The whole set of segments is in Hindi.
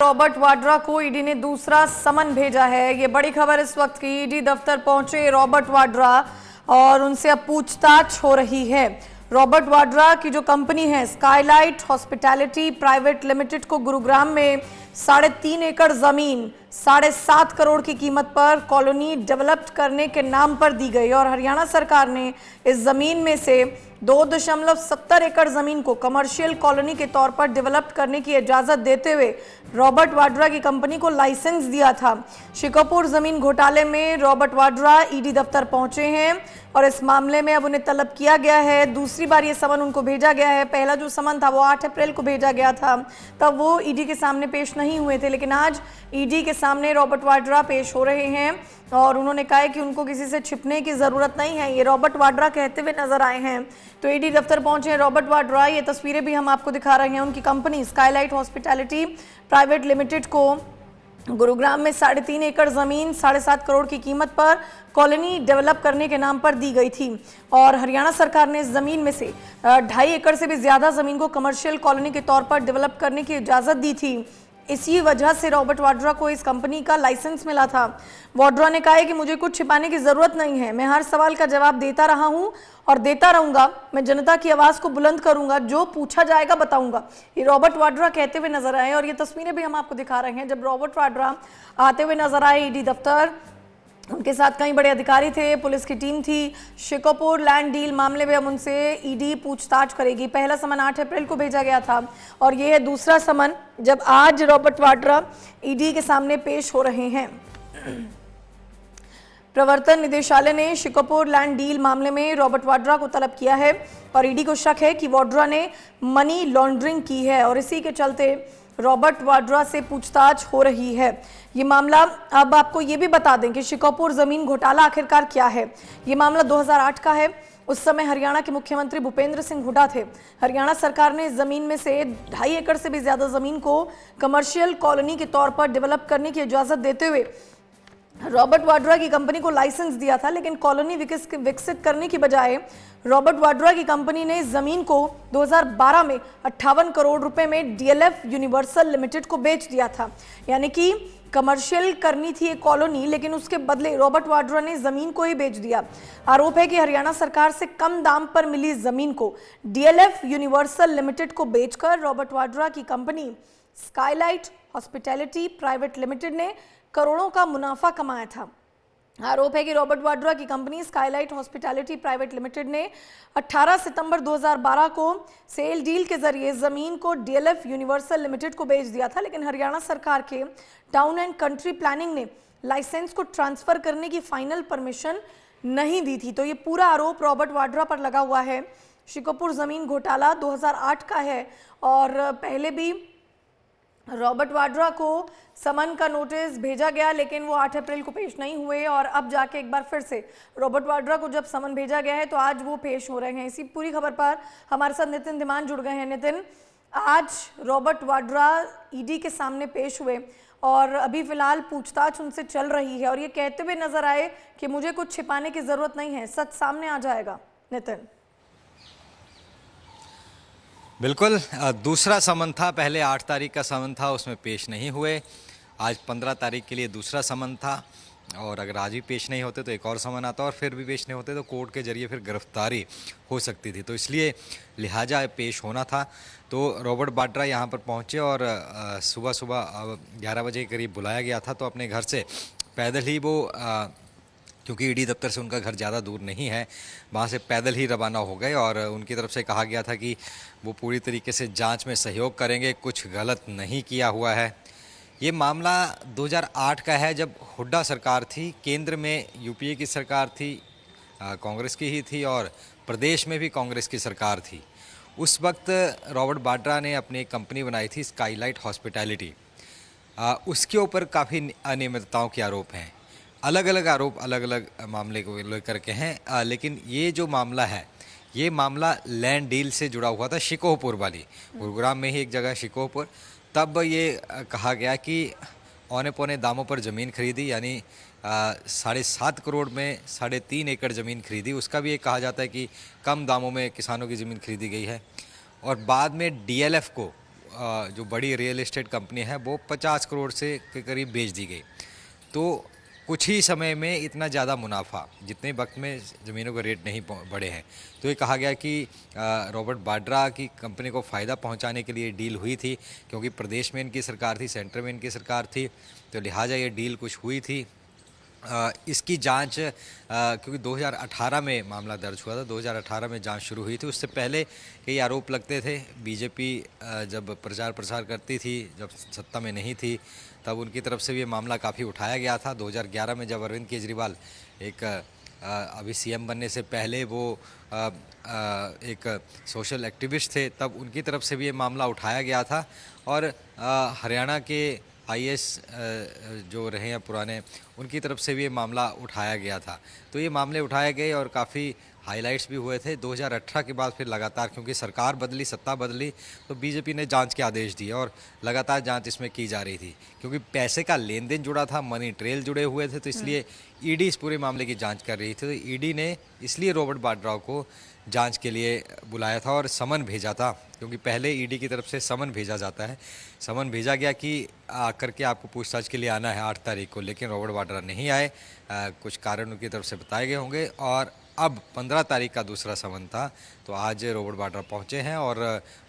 रॉबर्ट वाड्रा को ईडी ने दूसरा समन भेजा है। ये बड़ी खबर इस वक्त की। ईडी दफ्तर पहुंचे रॉबर्ट वाड्रा और उनसे अब पूछताछ हो रही है। रॉबर्ट वाड्रा की जो कंपनी है स्काईलाइट हॉस्पिटैलिटी प्राइवेट लिमिटेड को गुरुग्राम में 3.5 एकड़ जमीन 7.5 करोड़ की कीमत पर कॉलोनी डेवलप करने के नाम पर दी गई और हरियाणा सरकार ने इस जमीन में से 2.70 एकड़ जमीन को कमर्शियल कॉलोनी के तौर पर डेवलप करने की इजाजत देते हुए रॉबर्ट वाड्रा की कंपनी को लाइसेंस दिया था। शिकोपुर जमीन घोटाले में रॉबर्ट वाड्रा ईडी दफ्तर पहुंचे हैं और इस मामले में अब उन्हें तलब किया गया है। दूसरी बार ये समन उनको भेजा गया है। पहला जो समन था वो 8 अप्रैल को भेजा गया था, तब वो ईडी के सामने पेश नहीं हुए थे, लेकिन आज ईडी के सामने रॉबर्ट वाड्रा पेश हो रहे हैं और उन्होंने कहा है कि उनको किसी से छिपने की जरूरत नहीं है। ये रॉबर्ट वाड्रा कहते हुए नजर आए हैं। तो ईडी दफ्तर पहुंचे रॉबर्ट वाड्रा। ये तस्वीरें भी हम आपको दिखा रहे हैं। उनकी company Skylight hospitality private limited को गुरुग्राम में 3.5 एकड़ जमीन 7.5 करोड़ की कीमत पर कॉलोनी डेवलप करने के नाम पर दी गई थी और हरियाणा सरकार ने इस जमीन में से 2.5 एकड़ से भी ज्यादा जमीन को कमर्शियल कॉलोनी के तौर पर डेवलप करने की इजाजत दी थी। इसी वजह से रॉबर्ट वाड्रा को इस कंपनी का लाइसेंस मिला था। वाड्रा ने कहा है कि मुझे कुछ छिपाने की जरूरत नहीं है, मैं हर सवाल का जवाब देता रहा हूं और देता रहूंगा। मैं जनता की आवाज को बुलंद करूंगा, जो पूछा जाएगा बताऊंगा। ये रॉबर्ट वाड्रा कहते हुए नजर आए और ये तस्वीरें भी हम आपको दिखा रहे हैं। जब रॉबर्ट वाड्रा आते हुए नजर आए ईडी दफ्तर, उनके साथ कई बड़े अधिकारी थे, पुलिस की टीम थी। शिकोपुर लैंड डील मामले में अब उनसे ईडी पूछताछ करेगी। पहला समन 8 अप्रैल को भेजा गया था और ये है दूसरा समन जब आज रॉबर्ट वाड्रा ईडी के सामने पेश हो रहे हैं। प्रवर्तन निदेशालय ने शिकोपुर लैंड डील मामले में रॉबर्ट वाड्रा को तलब किया है और ईडी को शक है कि वाड्रा ने मनी लॉन्ड्रिंग की है और इसी के चलते रॉबर्ट वाड्रा से पूछताछ हो रही है। ये मामला, अब आपको ये भी बता दें कि शिकोपुर जमीन घोटाला आखिरकार क्या है। ये मामला 2008 का है। उस समय हरियाणा के मुख्यमंत्री भूपेंद्र सिंह हुड्डा थे। हरियाणा सरकार ने इस जमीन में से 2.5 एकड़ से भी ज्यादा जमीन को कमर्शियल कॉलोनी के तौर पर डेवलप करने की इजाजत देते हुए रॉबर्ट वाड्रा की कंपनी को लाइसेंस दिया था, लेकिन कॉलोनी विकसित करने की बजाय रॉबर्ट वाड्रा की कंपनी ने इस जमीन को 2012 में 58 करोड़ रुपए में डीएलएफ यूनिवर्सल लिमिटेड को बेच दिया था। यानी कि कमर्शियल करनी थी एक कॉलोनी, लेकिन उसके बदले रॉबर्ट वाड्रा ने जमीन को ही बेच दिया। आरोप है कि हरियाणा सरकार से कम दाम पर मिली जमीन को डीएलएफ यूनिवर्सल लिमिटेड को बेचकर रॉबर्ट वाड्रा की company Skylight hospitality private limited ने करोड़ों का मुनाफा कमाया था। आरोप है कि रॉबर्ट वाड्रा की company Skylight hospitality private limited ने 18 सितंबर 2012 को सेल डील के जरिए जमीन को डीएलएफ यूनिवर्सल लिमिटेड को बेच दिया था, लेकिन हरियाणा सरकार के टाउन एंड कंट्री प्लानिंग ने लाइसेंस को ट्रांसफर करने की फाइनल परमिशन नहीं दी थी। तो ये पूरा आरोप रॉबर्ट वाड्रा पर लगा हुआ है। शिकोपुर जमीन घोटाला 2008 का है और पहले भी रॉबर्ट वाड्रा को समन का नोटिस भेजा गया, लेकिन वो 8 अप्रैल को पेश नहीं हुए और अब जाके एक बार फिर से रॉबर्ट वाड्रा को जब समन भेजा गया है तो आज वो पेश हो रहे हैं। इसी पूरी खबर पर हमारे साथ नितिन धीमान जुड़ गए हैं। नितिन, आज रॉबर्ट वाड्रा ईडी के सामने पेश हुए और अभी फिलहाल पूछताछ उनसे चल रही है और ये कहते हुए नजर आए कि मुझे कुछ छिपाने की जरूरत नहीं है, सच सामने आ जाएगा। नितिन, बिल्कुल, दूसरा समन था। पहले 8 तारीख का समन था, उसमें पेश नहीं हुए। आज 15 तारीख के लिए दूसरा समन था और अगर आज भी पेश नहीं होते तो एक और समन आता और फिर भी पेश नहीं होते तो कोर्ट के जरिए फिर गिरफ्तारी हो सकती थी। तो इसलिए लिहाजा पेश होना था। तो रॉबर्ट वाड्रा यहाँ पर पहुँचे और सुबह 11 बजे के करीब बुलाया गया था। तो अपने घर से पैदल ही वो, क्योंकि ईडी दफ्तर से उनका घर ज़्यादा दूर नहीं है, वहाँ से पैदल ही रवाना हो गए और उनकी तरफ से कहा गया था कि वो पूरी तरीके से जांच में सहयोग करेंगे, कुछ गलत नहीं किया हुआ है। ये मामला 2008 का है, जब हुड्डा सरकार थी, केंद्र में यूपीए की सरकार थी, कांग्रेस की ही थी और प्रदेश में भी कांग्रेस की सरकार थी। उस वक्त रॉबर्ट वाड्रा ने अपनी एक कंपनी बनाई थी स्काईलाइट हॉस्पिटैलिटी। उसके ऊपर काफ़ी अनियमितताओं के आरोप हैं। अलग अलग आरोप अलग अलग मामले को लेकर के हैं, लेकिन ये जो मामला है ये मामला लैंड डील से जुड़ा हुआ था। शिकोहपुर वाली, गुरुग्राम में ही एक जगह शिकोहपुर, तब ये कहा गया कि औने पौने दामों पर ज़मीन खरीदी, यानी 7.5 करोड़ में 3.5 एकड़ ज़मीन खरीदी। उसका भी एक कहा जाता है कि कम दामों में किसानों की ज़मीन खरीदी गई है और बाद में डीएलएफ को जो बड़ी रियल एस्टेट कंपनी है वो 50 करोड़ से के करीब बेच दी गई। तो कुछ ही समय में इतना ज़्यादा मुनाफा, जितने वक्त में ज़मीनों के रेट नहीं बढ़े हैं। तो ये कहा गया कि रॉबर्ट वाड्रा की कंपनी को फ़ायदा पहुंचाने के लिए डील हुई थी, क्योंकि प्रदेश में इनकी सरकार थी, सेंटर में इनकी सरकार थी, तो लिहाजा ये डील कुछ हुई थी। इसकी जांच क्योंकि 2018 में मामला दर्ज हुआ था, 2018 में जांच शुरू हुई थी। उससे पहले कई आरोप लगते थे। बीजेपी जब प्रचार प्रसार करती थी, जब सत्ता में नहीं थी, तब उनकी तरफ से भी ये मामला काफ़ी उठाया गया था। 2011 में जब अरविंद केजरीवाल एक अभी सीएम बनने से पहले वो एक सोशल एक्टिविस्ट थे, तब उनकी तरफ से भी ये मामला उठाया गया था। और हरियाणा के आईएएस जो रहे हैं पुराने, उनकी तरफ से भी ये मामला उठाया गया था। तो ये मामले उठाए गए और काफ़ी हाइलाइट्स भी हुए थे। 2018 के बाद फिर लगातार, क्योंकि सरकार बदली, सत्ता बदली, तो बीजेपी ने जांच के आदेश दिए और लगातार जांच इसमें की जा रही थी। क्योंकि पैसे का लेन देन जुड़ा था, मनी ट्रेल जुड़े हुए थे, तो इसलिए ईडी इस पूरे मामले की जांच कर रही थी। तो ईडी ने इसलिए रॉबर्ट वाड्रा को जांच के लिए बुलाया था और समन भेजा था, क्योंकि पहले ईडी की तरफ से समन भेजा जाता है। समन भेजा गया कि आकर के आपको पूछताछ के लिए आना है 8 तारीख को, लेकिन रॉबर्ट वाड्रा नहीं आए। कुछ कारण उनकी तरफ से बताए गए होंगे और अब 15 तारीख का दूसरा समन था। तो आज रॉबर्ट वाड्रा पहुंचे हैं और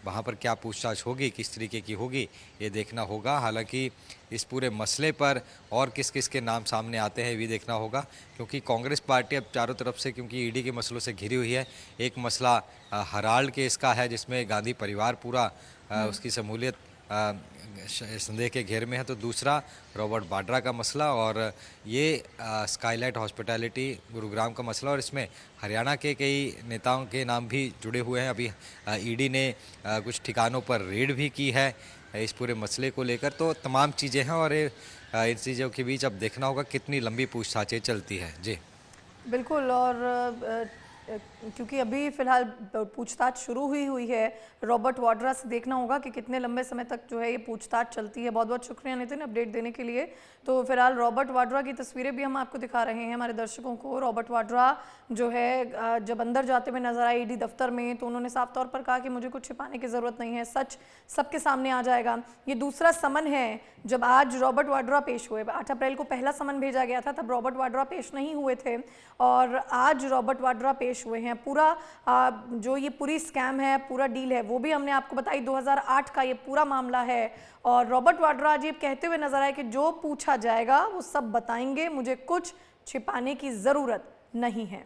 वहां पर क्या पूछताछ होगी, किस तरीके की होगी, ये देखना होगा। हालांकि इस पूरे मसले पर और किस किस के नाम सामने आते हैं ये भी देखना होगा, क्योंकि कांग्रेस पार्टी अब चारों तरफ से, क्योंकि ईडी के मसलों से घिरी हुई है। एक मसला हराल्ड केस का है, जिसमें गांधी परिवार पूरा उसकी शमूलियत संदेह के घेर में है। तो दूसरा रॉबर्ट वाड्रा का मसला और ये स्काईलाइट हॉस्पिटैलिटी गुरुग्राम का मसला, और इसमें हरियाणा के कई नेताओं के नाम भी जुड़े हुए हैं। अभी ईडी ने कुछ ठिकानों पर रेड भी की है इस पूरे मसले को लेकर। तो तमाम चीज़ें हैं और इन चीज़ों के बीच अब देखना होगा कितनी लंबी पूछताछें चलती है। जी बिल्कुल। और क्योंकि अभी फिलहाल पूछताछ शुरू हुई है रॉबर्ट वाड्रा से, देखना होगा कि कितने लंबे समय तक जो है ये पूछताछ चलती है। बहुत बहुत शुक्रिया नितिन अपडेट देने के लिए। तो फिलहाल रॉबर्ट वाड्रा की तस्वीरें भी हम आपको दिखा रहे हैं हमारे दर्शकों को। रॉबर्ट वाड्रा जो है जब अंदर जाते हुए नजर आए ईडी दफ्तर में, तो उन्होंने साफ तौर पर कहा कि मुझे कुछ छिपाने की जरूरत नहीं है, सच सबके सामने आ जाएगा। ये दूसरा समन है जब आज रॉबर्ट वाड्रा पेश हुए। 8 अप्रैल को पहला समन भेजा गया था, तब रॉबर्ट वाड्रा पेश नहीं हुए थे और आज रॉबर्ट वाड्रा पेश हुए हैं। पूरा जो ये पूरी स्कैम है, पूरा डील है, वो भी हमने आपको बताई। 2008 का ये पूरा मामला है और रॉबर्ट वाड्रा अजीब कहते हुए नजर आए कि जो पूछा जाएगा वो सब बताएंगे, मुझे कुछ छिपाने की जरूरत नहीं है।